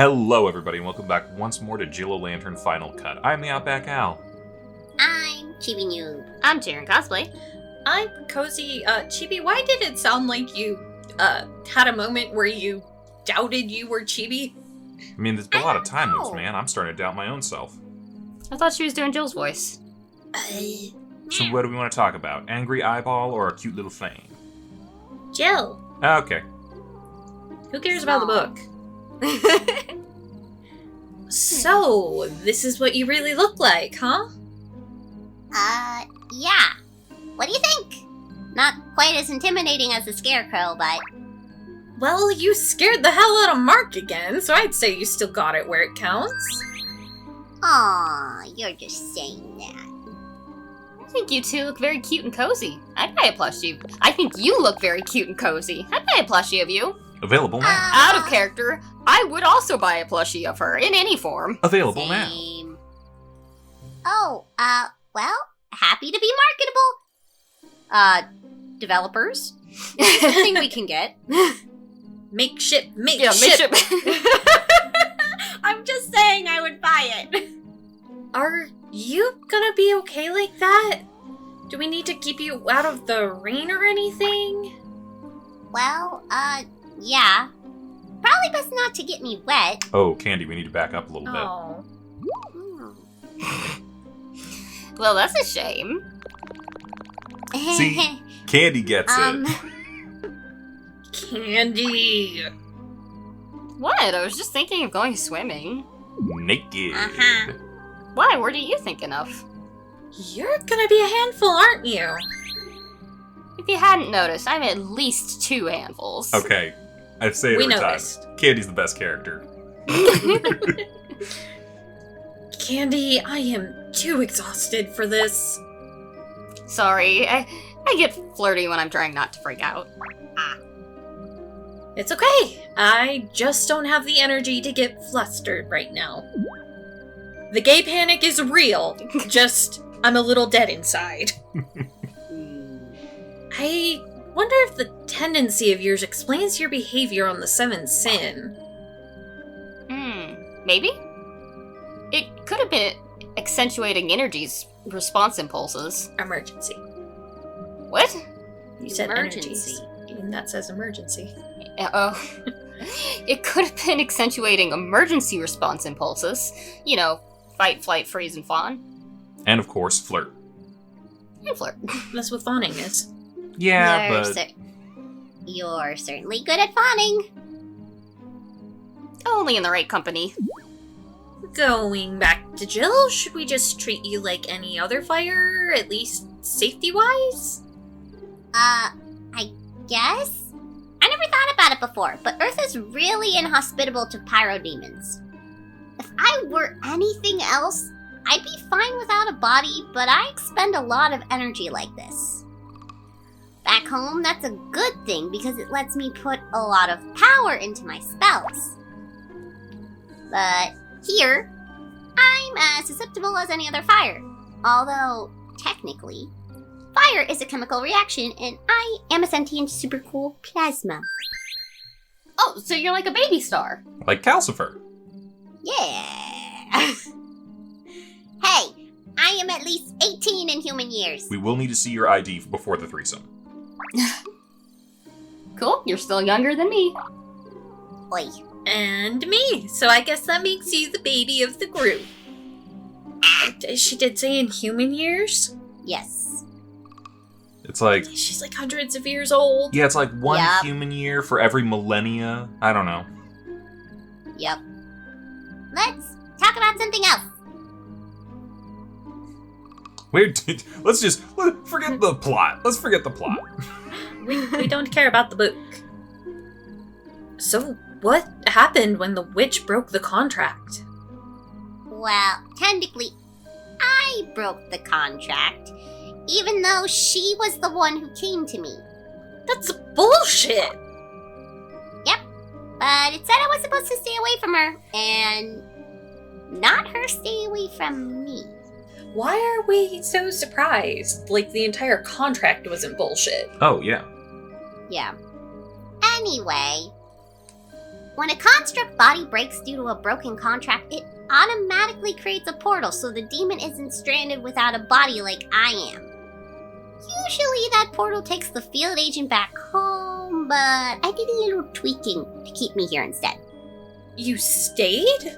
Hello, everybody, and welcome back once more to Jill-O-Lantern Final Cut. I'm TheOutbackAl. I'm Chibi-Noob. I'm CheerandCosplay. I'm Kozi. Chibi, why did it sound like you, had a moment where you doubted you were Chibi? I mean, there's been a lot of time loops, man. I'm starting to doubt my own self. I thought she was doing Jill's voice. So what do we want to talk about? Angry eyeball or a cute little flame? Jill. Okay. Who cares about the book? So, this is what you really look like, huh? Yeah. What do you think? Not quite as intimidating as the Scarecrow, but... Well, you scared the hell out of Mark again, so I'd say you still got it where it counts. Aw, you're just saying that. I think you two look very cute and cozy. I'd buy a plushie. I think you look very cute and cozy. I'd buy a plushie of you. Available now. Out of character, I would also buy a plushie of her, in any form. Available now. Same. Oh, well, happy to be marketable. Developers? Anything we can get. Make ship. I'm just saying I would buy it. Are you gonna be okay like that? Do we need to keep you out of the rain or anything? Well, yeah. Probably best not to get me wet. Oh, Candy, we need to back up a little bit. Oh. Well, that's a shame. See? Candy gets it. Candy. What? I was just thinking of going swimming. Naked. Uh-huh. Why? What are you thinking of? You're gonna be a handful, aren't you? If you hadn't noticed, I'm at least 2 handfuls. Okay. I say it We every noticed. time. Candy's the best character. Candy, I am too exhausted for this. Sorry, I get flirty when I'm trying not to freak out. It's okay. I just don't have the energy to get flustered right now. The gay panic is real. Just, I'm a little dead inside. I wonder if the tendency of yours explains your behavior on the 7th sin. Maybe? It could have been accentuating energies, response impulses. Emergency. What? You said Emergency. emergency. And that says emergency. Oh. It could have been accentuating emergency response impulses. You know, fight, flight, freeze, and fawn. And of course, flirt. And flirt. That's what fawning is. Yeah, but... You're certainly good at fawning. Only in the right company. Going back to Jill, should we just treat you like any other fire, at least safety-wise? I guess? I never thought about it before, but Earth is really inhospitable to pyrodemons. If I were anything else, I'd be fine without a body, but I expend a lot of energy like this. Back home, that's a good thing because it lets me put a lot of power into my spells. But here, I'm as susceptible as any other fire. Although, technically, fire is a chemical reaction, and I am a sentient super cool plasma. Oh, so you're like a baby star. Like Calcifer. Yeah! Hey, I am at least 18 in human years. We will need to see your ID before the threesome. Cool, you're still younger than me. Oi. And me, so I guess that makes you the baby of the group. She did say in human years? Yes. It's like... She's like hundreds of years old. Yeah, it's like one Yep. human year for every millennia. I don't know. Yep. Let's talk about something else. Forget the plot. Let's forget the plot. We don't care about the book. So, what happened when the witch broke the contract? Well, technically, I broke the contract, even though she was the one who came to me. That's bullshit! Yep, but it said I was supposed to stay away from her, and not her stay away from me. Why are we so surprised? Like the entire contract wasn't bullshit. Oh, yeah. Yeah. Anyway, When a construct body breaks due to a broken contract, it automatically creates a portal so the demon isn't stranded without a body like I am. Usually that portal takes the field agent back home, but I did a little tweaking to keep me here instead. You stayed?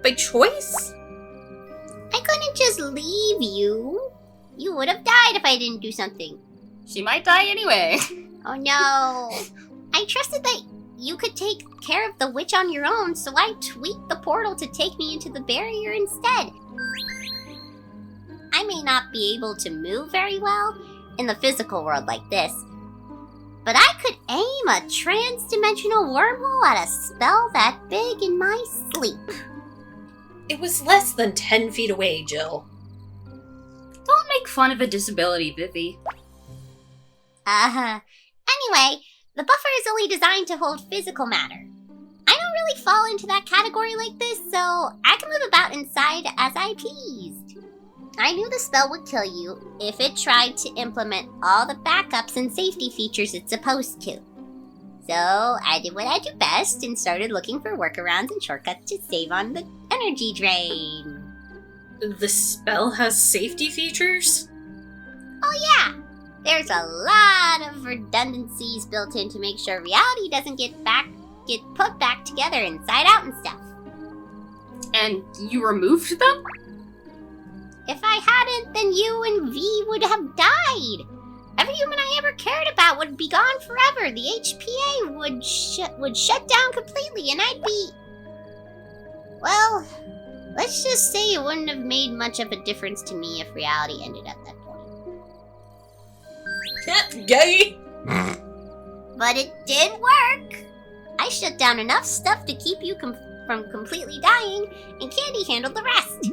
By choice? I couldn't just leave you. You would have died if I didn't do something. She might die anyway. Oh no. I trusted that you could take care of the witch on your own, so I tweaked the portal to take me into the barrier instead. I may not be able to move very well in the physical world like this, but I could aim a trans-dimensional wormhole at a spell that big in my sleep. It was less than 10 feet away, Jill. Don't make fun of a disability, Vivi. Anyway, the buffer is only designed to hold physical matter. I don't really fall into that category like this, so I can move about inside as I pleased. I knew the spell would kill you if it tried to implement all the backups and safety features it's supposed to. So I did what I do best and started looking for workarounds and shortcuts to save on the energy drain. The spell has safety features? Oh yeah! There's a lot of redundancies built in to make sure reality doesn't get put back together inside out and stuff. And you removed them? If I hadn't, then you and V would have died. Every human I ever cared about would be gone forever. The HPA would shut down completely, and I'd be... Well, let's just say it wouldn't have made much of a difference to me if reality ended at that point. Yay! But it did work. I shut down enough stuff to keep you from completely dying, and Candy handled the rest.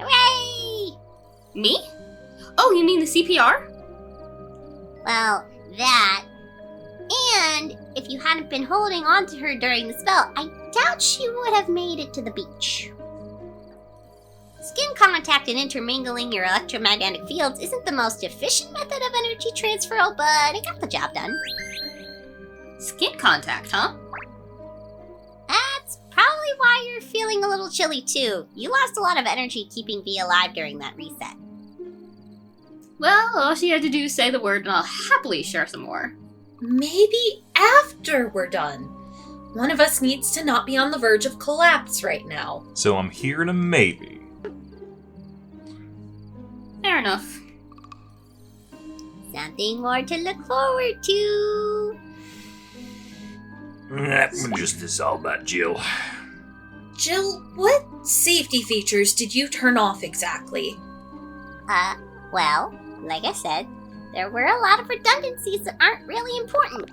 Hooray! Me? Oh, you mean the CPR? Well, that. And if you hadn't been holding on to her during the spell, I doubt she would have made it to the beach. Skin contact and intermingling your electromagnetic fields isn't the most efficient method of energy transfer, but it got the job done. Skin contact, huh? That's probably why you're feeling a little chilly too. You lost a lot of energy keeping V alive during that reset. Well, all she had to do is say the word and I'll happily share some more. Maybe after we're done. One of us needs to not be on the verge of collapse right now. So I'm hearing a maybe. Fair enough. Something more to look forward to. Just this all about Jill. Jill, what safety features did you turn off exactly? Well, like I said, there were a lot of redundancies that aren't really important.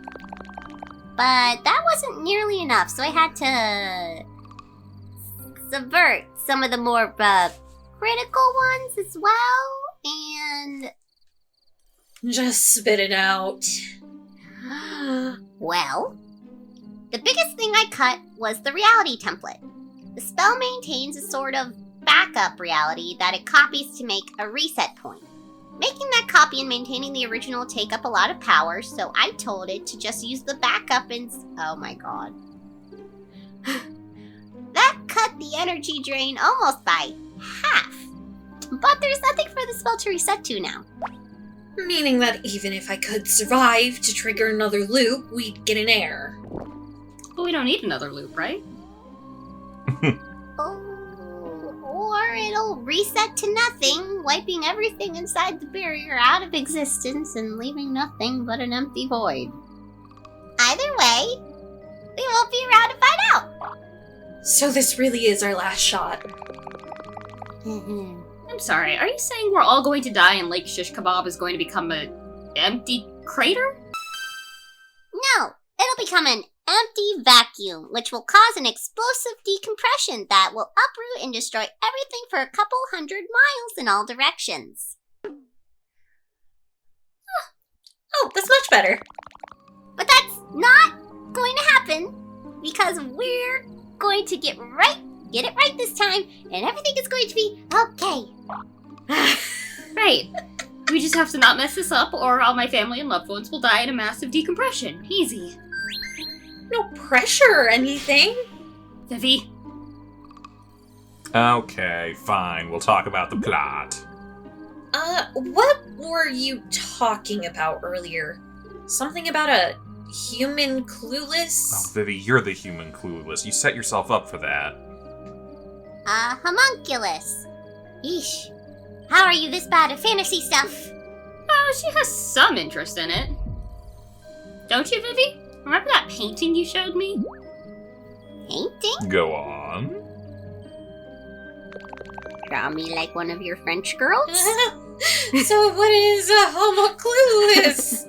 But that wasn't nearly enough, so I had to subvert some of the more critical ones as well, and... Just spit it out. Well, the biggest thing I cut was the reality template. The spell maintains a sort of backup reality that it copies to make a reset point. Making that copy and maintaining the original take up a lot of power, so I told it to just use the backup and... Oh my god. That cut the energy drain almost by half. But there's nothing for the spell to reset to now. Meaning that even if I could survive to trigger another loop, we'd get an error. But we don't need another loop, right? Oh, or it'll reset to nothing, wiping everything inside the barrier out of existence and leaving nothing but an empty void. Either way, we won't be around to find out. So this really is our last shot. I'm sorry, are you saying we're all going to die and Lake Shish Kebab is going to become an empty crater? No, it'll become an empty vacuum, which will cause an explosive decompression that will uproot and destroy everything for a couple 100 miles in all directions. Oh, that's much better. But that's not going to happen, because we're going to get it right this time, and everything is going to be okay. Right. We just have to not mess this up, or all my family and loved ones will die in a massive decompression. Easy. no pressure or anything. Vivi, Okay, fine. We'll talk about the plot. What were you talking about earlier? Something about a human clueless? Oh, Vivi, you're the human clueless. You set yourself up for that. Homunculus. Yeesh. How are you this bad at fantasy stuff? oh, she has some interest in it. Don't you, Vivi? Remember that painting you showed me? Painting? Go on. Draw me like one of your French girls? So what is a homo clueless?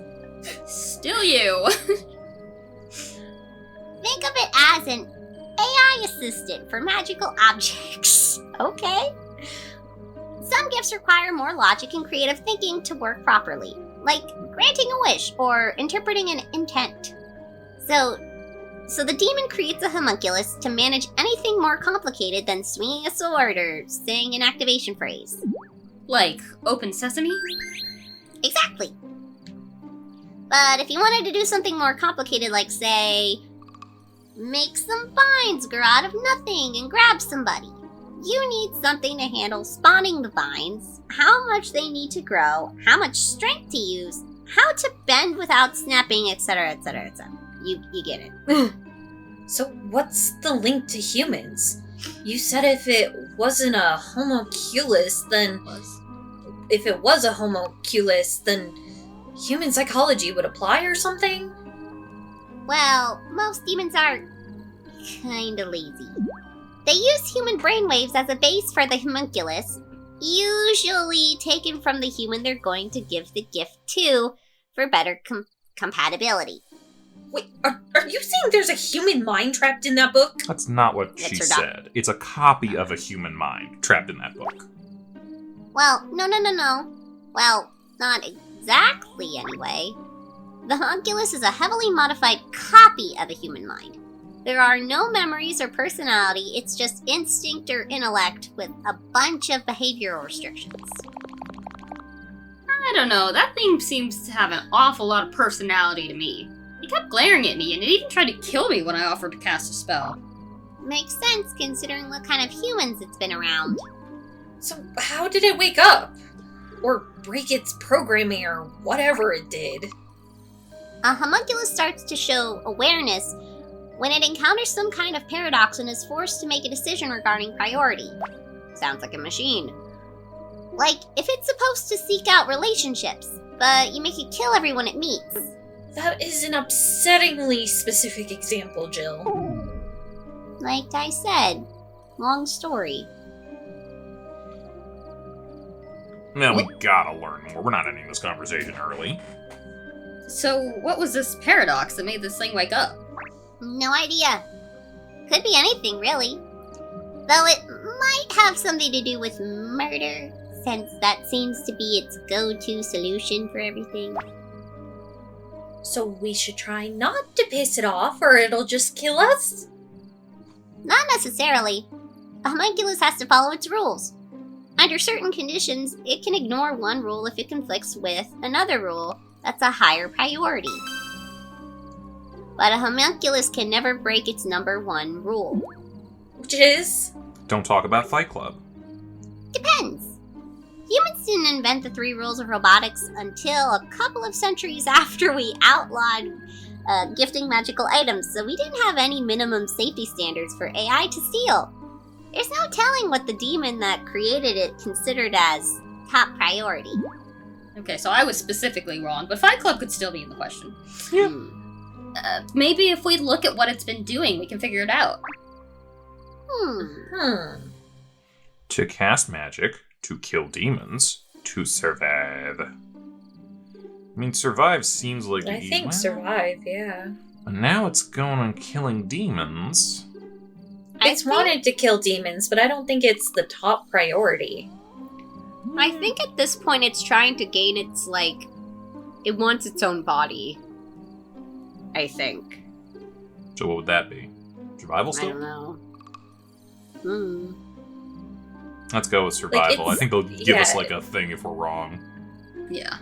Still you. Think of it as an AI assistant for magical objects. Okay? Some gifts require more logic and creative thinking to work properly, like granting a wish or interpreting an intent. So the demon creates a homunculus to manage anything more complicated than swinging a sword or saying an activation phrase. Like, open sesame? Exactly. But if you wanted to do something more complicated, like, say, make some vines grow out of nothing and grab somebody, you need something to handle spawning the vines, how much they need to grow, how much strength to use, how to bend without snapping, etc., etc., etc. You get it. So what's the link to humans? You said if it wasn't a homunculus, then... If it was a homunculus, then human psychology would apply or something? Well, most demons are kinda lazy. They use human brainwaves as a base for the homunculus, usually taken from the human they're going to give the gift to for better compatibility. Wait, are you saying there's a human mind trapped in that book? That's not what That's she her doc- said. It's a copy of a human mind trapped in that book. Well, no. Well, not exactly anyway. The homunculus is a heavily modified copy of a human mind. There are no memories or personality, it's just instinct or intellect with a bunch of behavioral restrictions. I don't know, that thing seems to have an awful lot of personality to me. It kept glaring at me, and it even tried to kill me when I offered to cast a spell. Makes sense considering what kind of humans it's been around. So how did it wake up? Or break its programming or whatever it did? A homunculus starts to show awareness when it encounters some kind of paradox and is forced to make a decision regarding priority. Sounds like a machine. Like, if it's supposed to seek out relationships, but you make it kill everyone it meets. That is an upsettingly specific example, Jill. Like I said, long story. Now we gotta learn more. We're not ending this conversation early. So, what was this paradox that made this thing wake up? No idea. Could be anything, really. Though it might have something to do with murder, since that seems to be its go-to solution for everything. So we should try not to piss it off, or it'll just kill us? Not necessarily. A homunculus has to follow its rules. Under certain conditions, it can ignore one rule if it conflicts with another rule that's a higher priority. But a homunculus can never break its number one rule. Which is? Don't talk about Fight Club. Depends. Humans didn't invent the 3 rules of robotics until a couple of centuries after we outlawed gifting magical items, so we didn't have any minimum safety standards for AI to steal. There's no telling what the demon that created it considered as top priority. Okay, so I was specifically wrong, but Fight Club could still be in the question. Yep. Maybe if we look at what it's been doing, we can figure it out. To cast magic, to kill demons, to survive. I mean, survive seems like I think survive, yeah. But now it's going on killing demons. It's wanted to kill demons, but I don't think it's the top priority. I think at this point it's trying to gain its, it wants its own body. I think. So what would that be? Survival still? I don't know. Let's go with survival. I think they'll give us yeah. a thing if we're wrong. Yeah.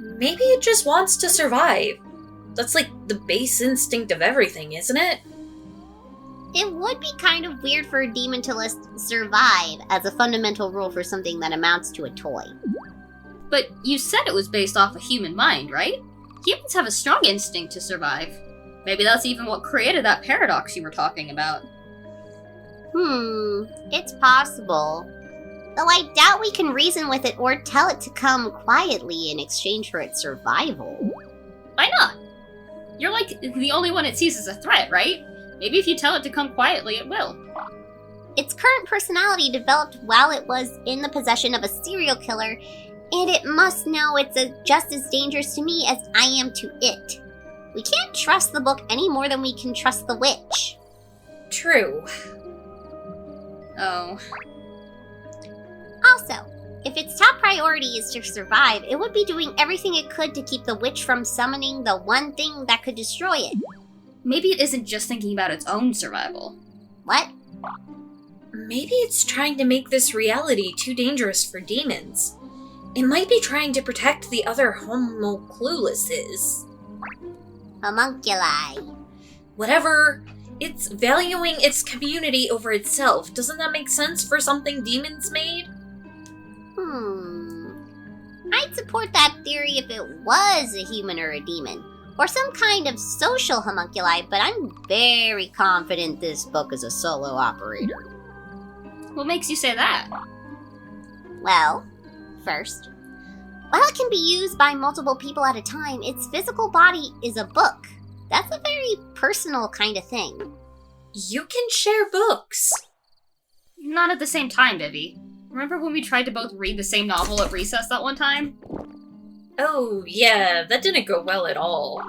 Maybe it just wants to survive. That's like the base instinct of everything, isn't it? It would be kind of weird for a demon to list survive as a fundamental rule for something that amounts to a toy. But you said it was based off a human mind, right? Humans have a strong instinct to survive. Maybe that's even what created that paradox you were talking about. It's possible. Though I doubt we can reason with it or tell it to come quietly in exchange for its survival. Why not? You're like the only one it sees as a threat, right? Maybe if you tell it to come quietly, it will. Its current personality developed while it was in the possession of a serial killer, and it must know it's just as dangerous to me as I am to it. We can't trust the book any more than we can trust the witch. True. Oh. Also, if its top priority is to survive, it would be doing everything it could to keep the witch from summoning the one thing that could destroy it. Maybe it isn't just thinking about its own survival. What? Maybe it's trying to make this reality too dangerous for demons. It might be trying to protect the other homunculuses. Homunculi. Whatever. It's valuing its community over itself. Doesn't that make sense for something demons made? I'd support that theory if it was a human or a demon, or some kind of social homunculi, but I'm very confident this book is a solo operator. What makes you say that? Well, first, while it can be used by multiple people at a time, its physical body is a book. That's a very personal kind of thing. You can share books. Not at the same time, Vivi. Remember when we tried to both read the same novel at recess that one time? Oh, yeah, that didn't go well at all.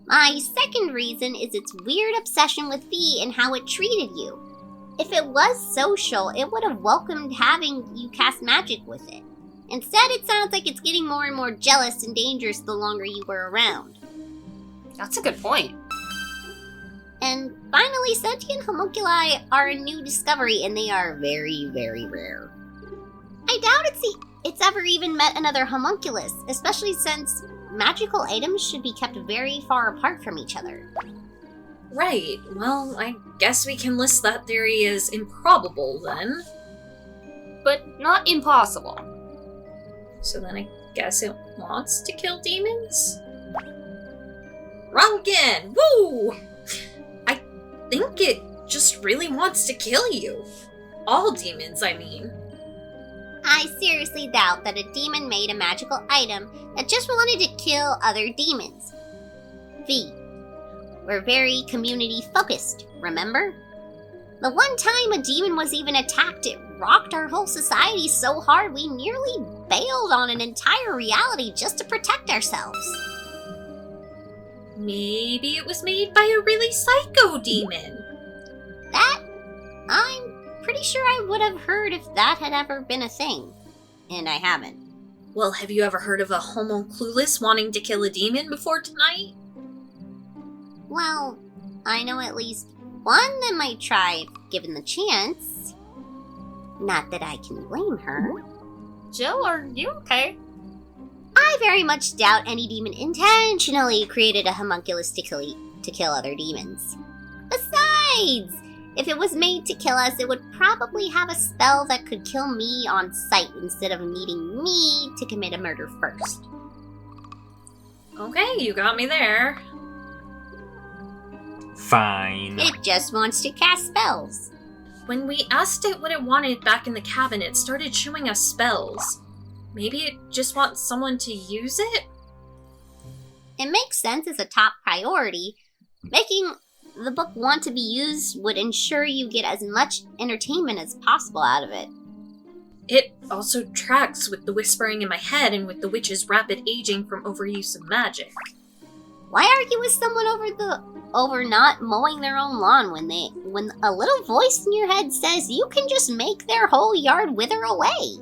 My second reason is its weird obsession with V and how it treated you. If it was social, it would have welcomed having you cast magic with it. Instead, it sounds like it's getting more and more jealous and dangerous the longer you were around. That's a good point. And finally, sentient homunculi are a new discovery, and they are very, very rare. I doubt it's ever even met another homunculus, especially since magical items should be kept very far apart from each other. Right, well, I guess we can list that theory as improbable then. But not impossible. So then I guess it wants to kill demons? Wrong again! Woo! I think it just really wants to kill you. All demons, I mean. I seriously doubt that a demon made a magical item that just wanted to kill other demons. V. We're very community focused, remember? The one time a demon was even attacked, it rocked our whole society so hard we nearly bailed on an entire reality just to protect ourselves. Maybe it was made by a really psycho demon. That, I'm pretty sure I would have heard if that had ever been a thing. And I haven't. Well, have you ever heard of a homunculus wanting to kill a demon before tonight? Well, I know at least one that might try if given the chance. Not that I can blame her. Jill, are you okay? I very much doubt any demon intentionally created a homunculus to kill other demons. Besides, if it was made to kill us, it would probably have a spell that could kill me on sight instead of needing me to commit a murder first. Okay, you got me there. Fine. It just wants to cast spells. When we asked it what it wanted back in the cabin, it started showing us spells. Maybe it just wants someone to use it? It makes sense as a top priority. Making the book want to be used would ensure you get as much entertainment as possible out of it. It also tracks with the whispering in my head and with the witch's rapid aging from overuse of magic. Why argue with someone over not mowing their own lawn when a little voice in your head says you can just make their whole yard wither away?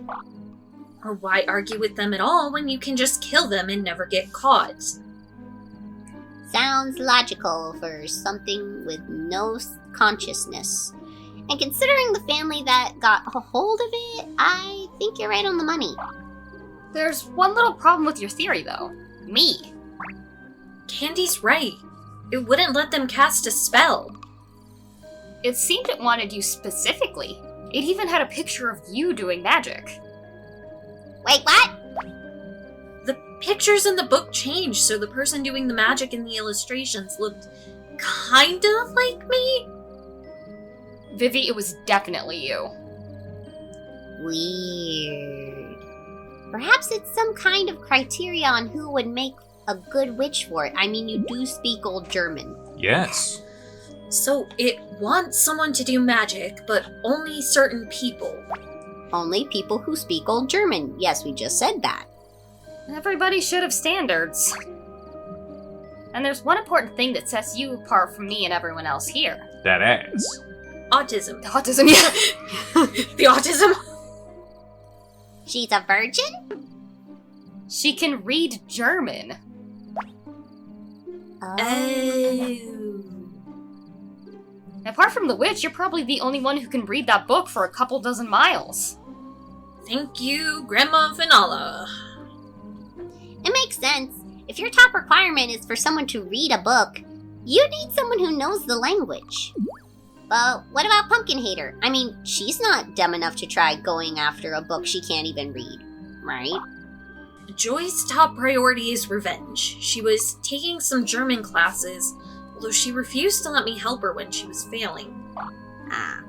Or why argue with them at all when you can just kill them and never get caught? Sounds logical for something with no consciousness. And considering the family that got a hold of it, I think you're right on the money. There's one little problem with your theory, though. Me. Candy's right. It wouldn't let them cast a spell. It seemed it wanted you specifically. It even had a picture of you doing magic. Wait, what? The pictures in the book changed, so the person doing the magic in the illustrations looked kind of like me. Vivi, it was definitely you. Weird. Perhaps it's some kind of criteria on who would make a good witch for it. I mean, you do speak Old German. Yes. So it wants someone to do magic, but only certain people. Only people who speak Old German. Yes, we just said that. Everybody should have standards. And there's one important thing that sets you apart from me and everyone else here. That ass. Autism. The autism, yeah. The autism? She's a virgin? She can read German. Oh. Apart from the witch, you're probably the only one who can read that book for a couple dozen miles. Thank you, Grandma Finala. It makes sense. If your top requirement is for someone to read a book, you need someone who knows the language. But what about Pumpkin Hater? I mean, she's not dumb enough to try going after a book she can't even read, right? Joy's top priority is revenge. She was taking some German classes, although she refused to let me help her when she was failing. Ah.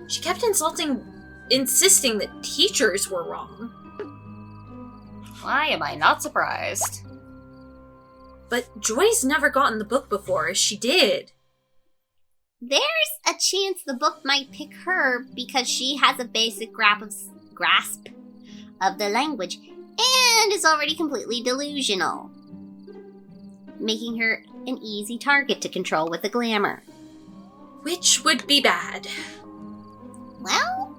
She kept insisting that teachers were wrong. Why am I not surprised? But Joy's never gotten the book before, as she did. There's a chance the book might pick her because she has a basic grasp of the language and is already completely delusional, making her an easy target to control with a glamour. Which would be bad. Well,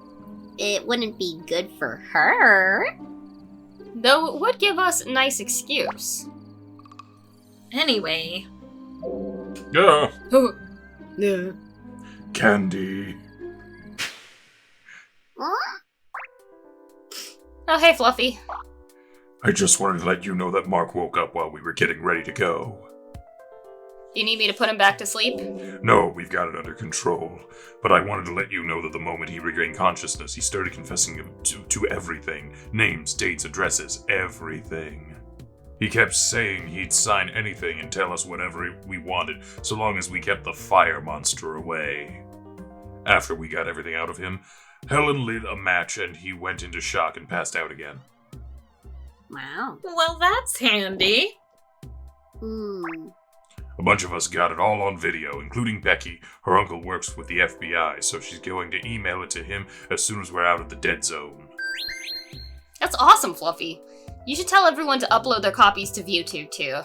it wouldn't be good for her. Though it would give us a nice excuse. Anyway. Yeah. Yeah. Candy. Huh? Oh, hey, Fluffy. I just wanted to let you know that Mark woke up while we were getting ready to go. Do you need me to put him back to sleep? No, we've got it under control. But I wanted to let you know that the moment he regained consciousness, he started confessing to everything. Names, dates, addresses, everything. He kept saying he'd sign anything and tell us whatever we wanted, so long as we kept the fire monster away. After we got everything out of him, Helen lit a match and he went into shock and passed out again. Wow. Well, that's handy. A bunch of us got it all on video, including Becky. Her uncle works with the FBI, so she's going to email it to him as soon as we're out of the dead zone. That's awesome, Fluffy. You should tell everyone to upload their copies to ViewTube, too.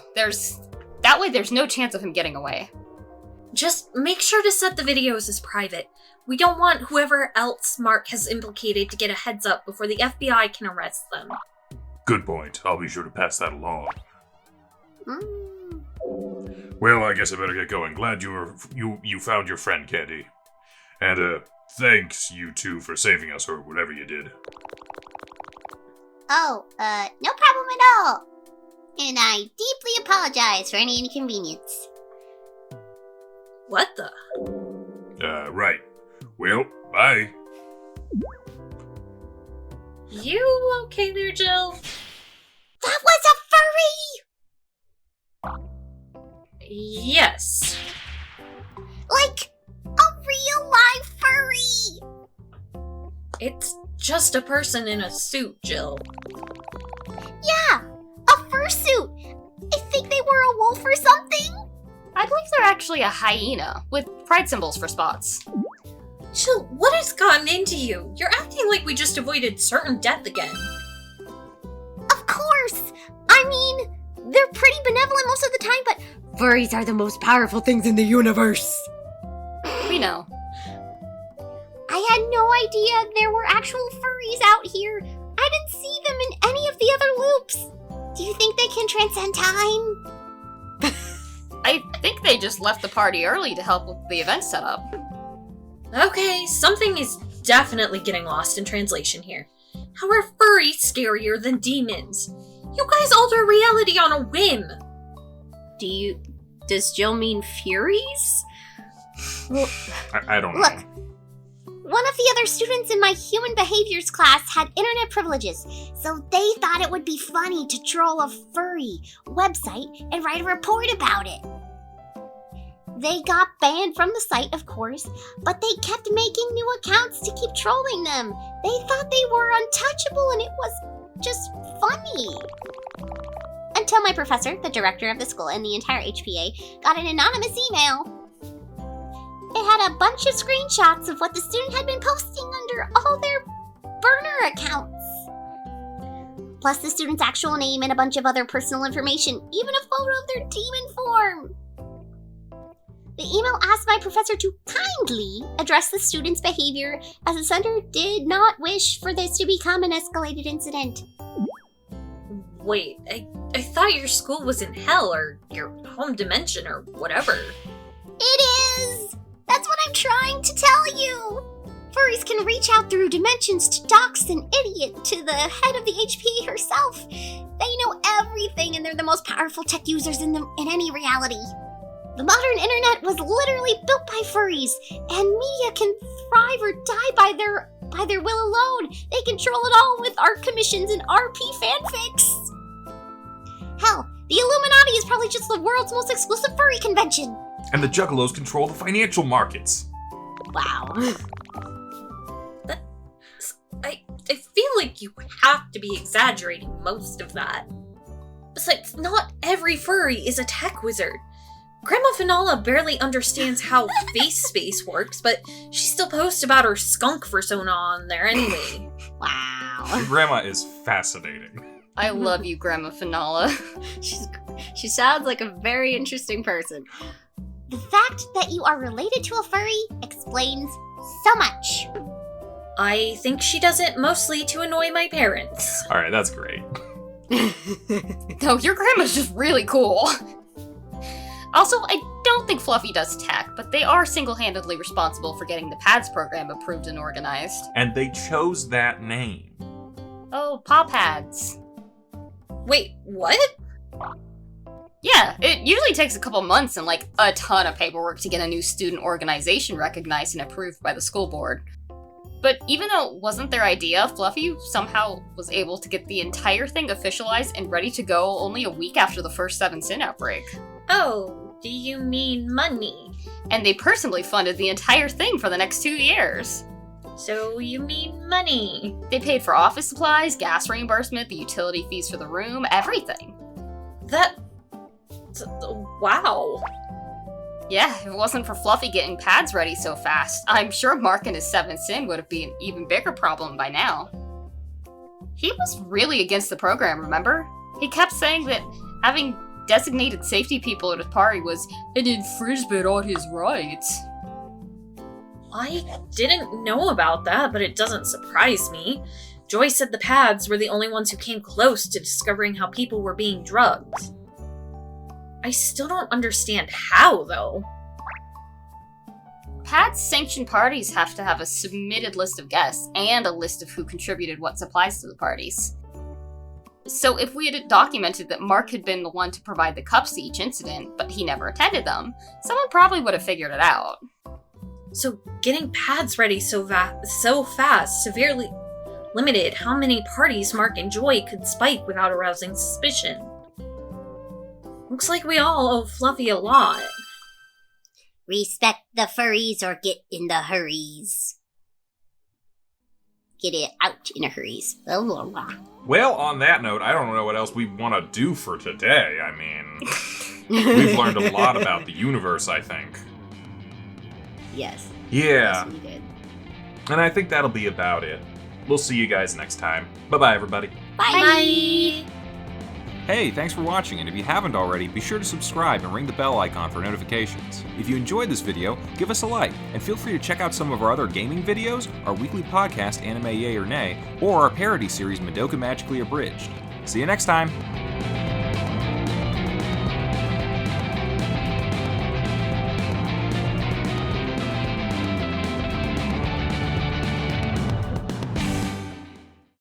That way there's no chance of him getting away. Just make sure to set the videos as private. We don't want whoever else Mark has implicated to get a heads up before the FBI can arrest them. Good point. I'll be sure to pass that along. Mm. Well, I guess I better get going. Glad you found your friend, Candy. And, thanks, you two, for saving us, or whatever you did. Oh, no problem at all. And I deeply apologize for any inconvenience. What the? Right. Well, bye. You okay there, Jill? That was a furry! Yes. Like, a real live furry! It's just a person in a suit, Jill. Yeah, a fursuit! I think they were a wolf or something? I believe they're actually a hyena, with pride symbols for spots. Jill, what has gotten into you? You're acting like we just avoided certain death again. Of course! I mean, they're pretty benevolent most of the time, but furries are the most powerful things in the universe. We know. I had no idea there were actual furries out here. I didn't see them in any of the other loops. Do you think they can transcend time? I think they just left the party early to help with the event setup. Okay, something is definitely getting lost in translation here. How are furries scarier than demons? You guys alter reality on a whim. Does Jill mean Furies? Well, I don't know. look, one of the other students in my human behaviors class had internet privileges, so they thought it would be funny to troll a furry website and write a report about it. They got banned from the site, of course, but they kept making new accounts to keep trolling them. They thought they were untouchable and it was just funny. Until my professor, the director of the school, and the entire HPA got an anonymous email. It had a bunch of screenshots of what the student had been posting under all their burner accounts. Plus the student's actual name and a bunch of other personal information, even a photo of their demon form. The email asked my professor to kindly address the student's behavior, as the center did not wish for this to become an escalated incident. Wait, I thought your school was in hell, or your home dimension, or whatever. It is! That's what I'm trying to tell you! Furries can reach out through dimensions to dox an idiot to the head of the HPA herself. They know everything, and they're the most powerful tech users in any reality. The modern internet was literally built by furries, and media can thrive or die by their will alone. They control it all with art commissions and RP fanfics. Hell, the Illuminati is probably just the world's most exclusive furry convention. And the Juggalos control the financial markets. Wow. I feel like you have to be exaggerating most of that. Besides, not every furry is a tech wizard. Grandma Finola barely understands how face space works, but she still posts about her skunk persona on there anyway. Wow. Your grandma is fascinating. I love you, Grandma Finola. She sounds like a very interesting person. The fact that you are related to a furry explains so much. I think she does it mostly to annoy my parents. Alright, that's great. No, your grandma's just really cool. Also, I don't think Fluffy does tech, but they are single-handedly responsible for getting the PADS program approved and organized. And they chose that name. Oh, Paw Pads. Wait, what? Yeah, it usually takes a couple months and like a ton of paperwork to get a new student organization recognized and approved by the school board. But even though it wasn't their idea, Fluffy somehow was able to get the entire thing officialized and ready to go only a week after the first 7 Sin outbreak. Oh, do you mean money? And they personally funded the entire thing for the next 2 years. So you mean money? They paid for office supplies, gas reimbursement, the utility fees for the room, everything. Wow. Yeah, if it wasn't for Fluffy getting PADS ready so fast, I'm sure Mark and his 7th Sin would have been an even bigger problem by now. He was really against the program, remember? He kept saying that having designated safety people at his party was an infringement on his rights. I didn't know about that, but it doesn't surprise me. Joy said the PADS were the only ones who came close to discovering how people were being drugged. I still don't understand how, though. PADS sanctioned parties have to have a submitted list of guests and a list of who contributed what supplies to the parties. So if we had documented that Mark had been the one to provide the cups to each incident, but he never attended them, someone probably would have figured it out. So getting PADS ready so fast severely limited how many parties Mark and Joy could spike without arousing suspicion. Looks like we all owe Fluffy a lot. Respect the furries or get in the hurries. Get it out in a hurries. Blah, blah, blah. Well, on that note, I don't know what else we want to do for today. I mean, we've learned a lot about the universe, I think. Yes. Yeah. Yes, we did. And I think that'll be about it. We'll see you guys next time. Bye-bye, everybody. Bye. Hey, thanks for watching, and if you haven't already, be sure to subscribe and ring the bell icon for notifications. If you enjoyed this video, give us a like, and feel free to check out some of our other gaming videos, our weekly podcast Anime Yay or Nay, or our parody series Madoka Magically Abridged. See you next time!